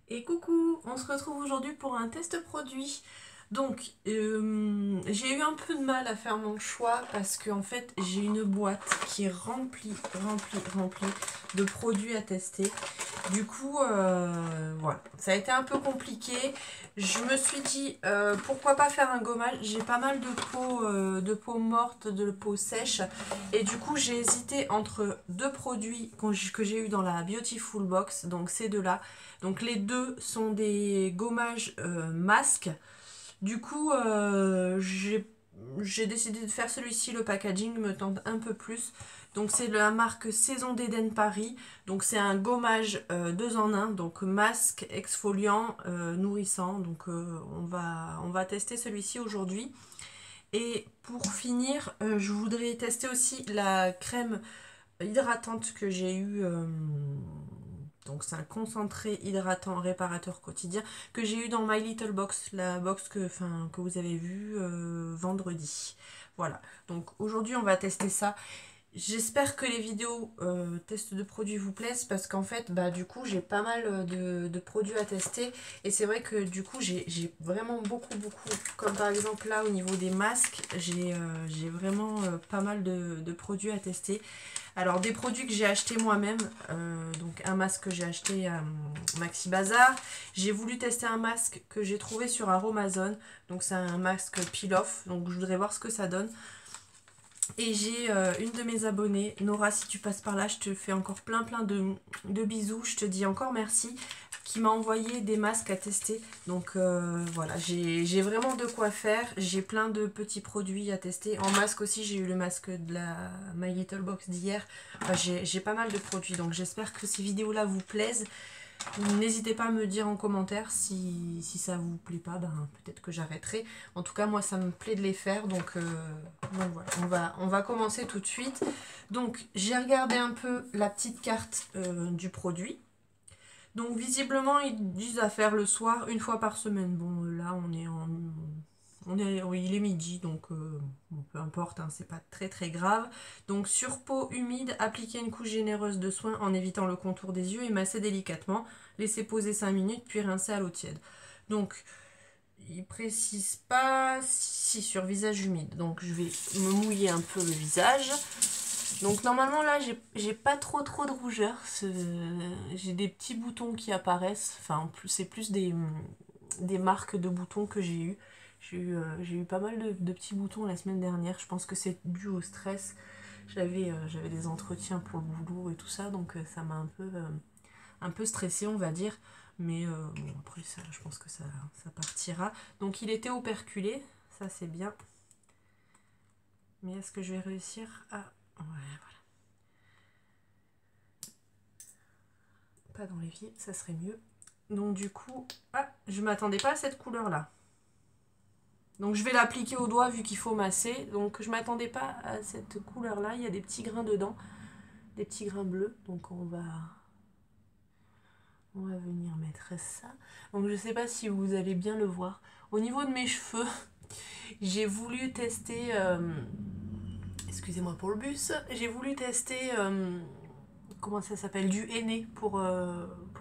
Et coucou, on se retrouve aujourd'hui pour un test produit. Donc, j'ai eu un peu de mal à faire mon choix parce que en fait, j'ai une boîte qui est remplie de produits à tester. Du coup, voilà, ça a été un peu compliqué. Je me suis dit, pourquoi pas faire un gommage. J'ai pas mal de peau morte, de peau sèche. Et du coup, j'ai hésité entre deux produits que j'ai eu dans la Beautiful Box. Donc, ces deux-là. Donc, les deux sont des gommages masques. Du coup, j'ai décidé de faire celui-ci. Le packaging me tente un peu plus. Donc c'est la marque Saison d'Éden Paris. Donc c'est un gommage 2 en un. Donc masque, exfoliant, nourrissant. Donc on va tester celui-ci aujourd'hui. Et pour finir, je voudrais tester aussi la crème hydratante que j'ai eue. Donc c'est un concentré hydratant réparateur quotidien que j'ai eu dans My Little Box, la box que vous avez vue vendredi. Voilà, donc aujourd'hui on va tester ça. J'espère que les vidéos tests de produits vous plaisent parce qu'en fait, bah, du coup, j'ai pas mal de produits à tester et c'est vrai que du coup, j'ai vraiment beaucoup, comme par exemple là au niveau des masques, j'ai vraiment pas mal de produits à tester. Alors, des produits que j'ai achetés moi-même, donc un masque que j'ai acheté à Maxi Bazar. J'ai voulu tester un masque que j'ai trouvé sur Aromazone, donc c'est un masque peel-off, donc je voudrais voir ce que ça donne. Et j'ai une de mes abonnées, Nora, si tu passes par là, je te fais encore plein de bisous. Je te dis encore merci, qui m'a envoyé des masques à tester. Donc voilà, j'ai vraiment de quoi faire. J'ai plein de petits produits à tester. En masque aussi, j'ai eu le masque de la My Little Box d'hier. Enfin, j'ai pas mal de produits, donc j'espère que ces vidéos-là vous plaisent. N'hésitez pas à me dire en commentaire si ça vous plaît pas, ben, peut-être que j'arrêterai. En tout cas, moi, ça me plaît de les faire, donc voilà, on va commencer tout de suite. Donc, j'ai regardé un peu la petite carte du produit. Donc, visiblement, ils disent à faire le soir, une fois par semaine. Bon, là, oui, il est midi, donc bon, peu importe, hein, c'est pas très grave. Donc sur peau humide, appliquez une couche généreuse de soin en évitant le contour des yeux et massez délicatement. Laissez poser 5 minutes, puis rincez à l'eau tiède. Donc il précise pas si sur visage humide. Donc je vais me mouiller un peu le visage. Donc normalement là j'ai pas trop de rougeur. J'ai des petits boutons qui apparaissent. Enfin c'est plus des marques de boutons que j'ai eu. J'ai eu pas mal de petits boutons la semaine dernière. Je pense que c'est dû au stress. J'avais des entretiens pour le boulot et tout ça, donc ça m'a un peu stressé, on va dire. Mais bon, après, ça, je pense que ça partira. Donc il était operculé, ça c'est bien. Mais est-ce que je vais réussir à... Ouais, voilà. Pas dans les pieds, ça serait mieux. Donc du coup... Ah, je m'attendais pas à cette couleur-là. Donc je vais l'appliquer au doigt vu qu'il faut masser. Donc je m'attendais pas à cette couleur là. Il y a des petits grains dedans. Des petits grains bleus. Donc on va venir mettre ça. Donc je sais pas si vous allez bien le voir. Au niveau de mes cheveux, j'ai voulu tester... excusez-moi pour le bus. J'ai voulu tester... comment ça s'appelle, du henné pour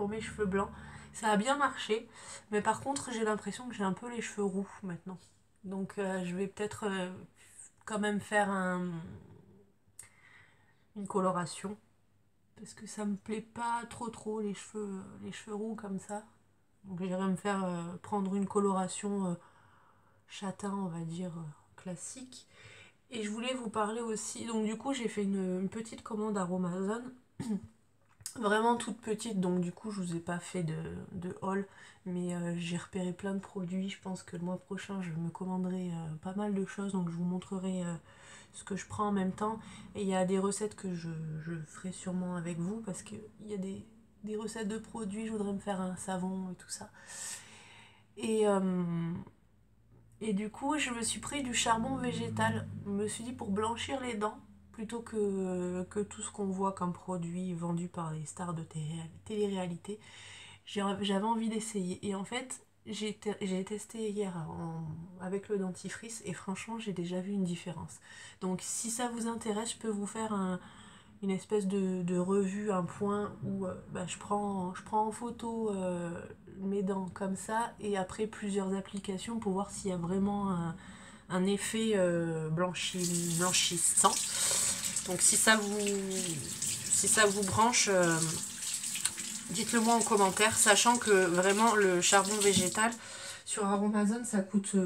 mes cheveux blancs. Ça a bien marché. Mais par contre j'ai l'impression que j'ai un peu les cheveux roux maintenant. Donc je vais peut-être quand même faire une coloration parce que ça me plaît pas trop les cheveux roux comme ça. Donc j'irai me faire prendre une coloration châtain, on va dire classique. Et je voulais vous parler aussi, donc du coup j'ai fait une petite commande à Amazon, vraiment toute petite, donc du coup je vous ai pas fait de haul, mais j'ai repéré plein de produits. Je pense que le mois prochain je me commanderai pas mal de choses, donc je vous montrerai ce que je prends en même temps. Et il y a des recettes que je ferai sûrement avec vous parce qu'il y a des recettes de produits. Je voudrais me faire un savon et tout ça. Et, et du coup, je me suis pris du charbon végétal. Je me suis dit pour blanchir les dents, plutôt que tout ce qu'on voit comme produit vendu par les stars de télé-réalité, j'avais envie d'essayer. Et en fait, j'ai testé hier avec le dentifrice et franchement, j'ai déjà vu une différence. Donc si ça vous intéresse, je peux vous faire une espèce de revue, un point où je prends en photo mes dents comme ça, et après plusieurs applications pour voir s'il y a vraiment un effet blanchissant. Donc si ça vous branche, dites-le moi en commentaire, sachant que vraiment le charbon végétal sur Aromazone ça coûte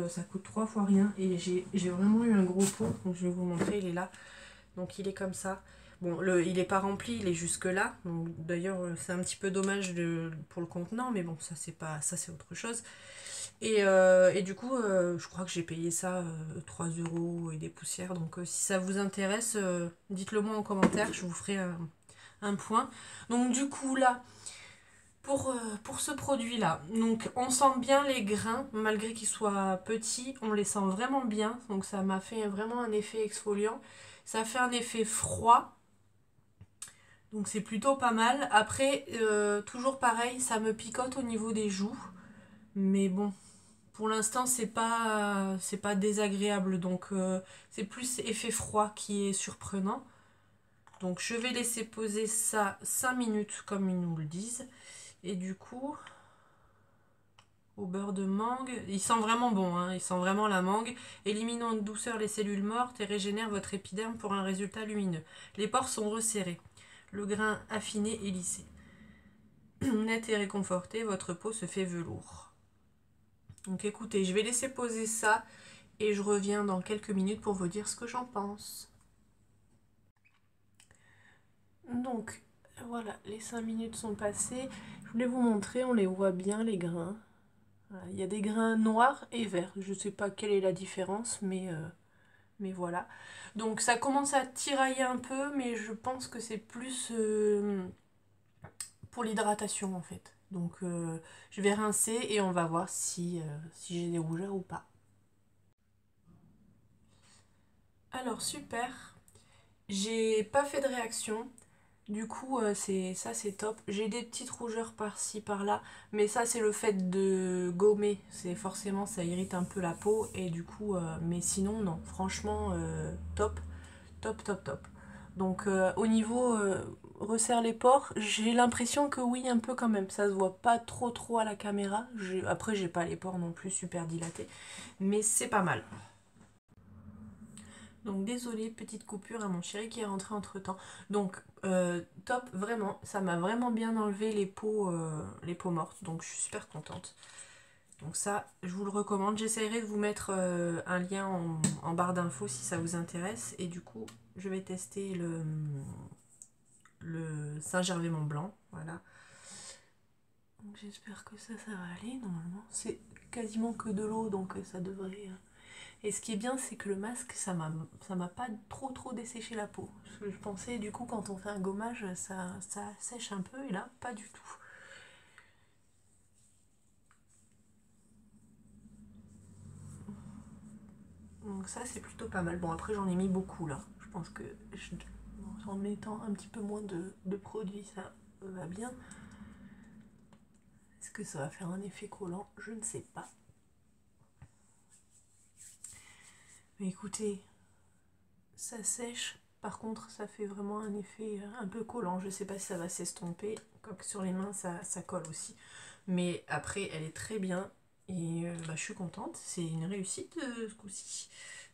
3 fois rien, et j'ai vraiment eu un gros pot, donc je vais vous montrer, il est là, donc il est comme ça. Bon, il n'est pas rempli, il est jusque là, donc d'ailleurs c'est un petit peu dommage pour le contenant, mais bon, ça c'est autre chose. Et du coup, je crois que j'ai payé ça 3 € et des poussières, donc si ça vous intéresse, dites-le moi en commentaire, je vous ferai un point. Donc du coup là, pour ce produit là, donc on sent bien les grains, malgré qu'ils soient petits, on les sent vraiment bien, donc ça m'a fait vraiment un effet exfoliant. Ça fait un effet froid, donc c'est plutôt pas mal. Après, toujours pareil, ça me picote au niveau des joues, mais bon, pour l'instant c'est pas désagréable, donc c'est plus effet froid qui est surprenant. Donc je vais laisser poser ça 5 minutes comme ils nous le disent. Et du coup, au beurre de mangue, il sent vraiment bon, hein, il sent vraiment la mangue. Éliminant en douceur les cellules mortes et régénère votre épiderme pour un résultat lumineux. Les pores sont resserrés, le grain affiné et lissé. Net et réconforté, votre peau se fait velours. Donc écoutez, je vais laisser poser ça et je reviens dans quelques minutes pour vous dire ce que j'en pense. Donc voilà, les 5 minutes sont passées. Je voulais vous montrer, on les voit bien les grains. Voilà, il y a des grains noirs et verts. Je ne sais pas quelle est la différence, mais voilà. Donc ça commence à tirailler un peu, mais je pense que c'est plus pour l'hydratation en fait. Donc je vais rincer et on va voir si j'ai des rougeurs ou pas. Alors super, j'ai pas fait de réaction. Du coup, c'est top. J'ai des petites rougeurs par-ci, par-là, mais ça, c'est le fait de gommer. C'est forcément, ça irrite un peu la peau, et du coup, mais sinon, non. Franchement, top, top, top, top. Donc, au niveau resserre les pores, j'ai l'impression que oui, un peu quand même. Ça se voit pas trop, trop à la caméra. Après, j'ai pas les pores non plus super dilatés, mais c'est pas mal. Donc désolée, petite coupure à mon chéri qui est rentré entre temps. Donc top, vraiment, ça m'a vraiment bien enlevé les peaux mortes, donc je suis super contente. Donc ça, je vous le recommande. J'essaierai de vous mettre un lien en barre d'infos si ça vous intéresse. Et du coup, je vais tester le Saint-Gervais-Mont-Blanc, voilà. Donc j'espère que ça va aller, normalement. C'est quasiment que de l'eau, donc ça devrait... Et ce qui est bien, c'est que le masque, ça m'a pas trop desséché la peau. Parce que je pensais, du coup, quand on fait un gommage, ça sèche un peu, et là, pas du tout. Donc ça, c'est plutôt pas mal. Bon, après, j'en ai mis beaucoup, là. Je pense que en mettant un petit peu moins de produit, ça va bien. Est-ce que ça va faire un effet collant? Je ne sais pas. Mais écoutez, ça sèche. Par contre, ça fait vraiment un effet un peu collant. Je sais pas si ça va s'estomper. Quoique sur les mains, ça colle aussi. Mais après, elle est très bien. Et je suis contente. C'est une réussite ce coup-ci.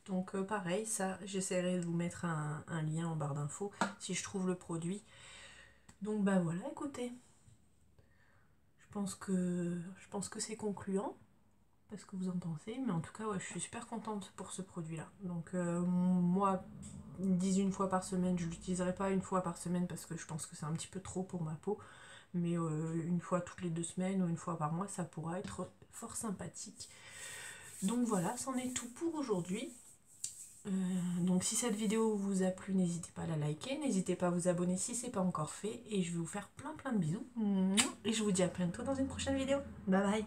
Donc pareil, ça, j'essaierai de vous mettre un lien en barre d'infos si je trouve le produit. Donc voilà, écoutez. Je pense que c'est concluant. Pas ce que vous en pensez, mais en tout cas, ouais, je suis super contente pour ce produit-là. Donc moi, ils me disent une fois par semaine, je ne l'utiliserai pas une fois par semaine parce que je pense que c'est un petit peu trop pour ma peau. Mais une fois toutes les 2 semaines ou une fois par mois, ça pourra être fort sympathique. Donc voilà, c'en est tout pour aujourd'hui. Donc si cette vidéo vous a plu, n'hésitez pas à la liker, n'hésitez pas à vous abonner si ce n'est pas encore fait. Et je vais vous faire plein de bisous. Et je vous dis à bientôt dans une prochaine vidéo. Bye bye.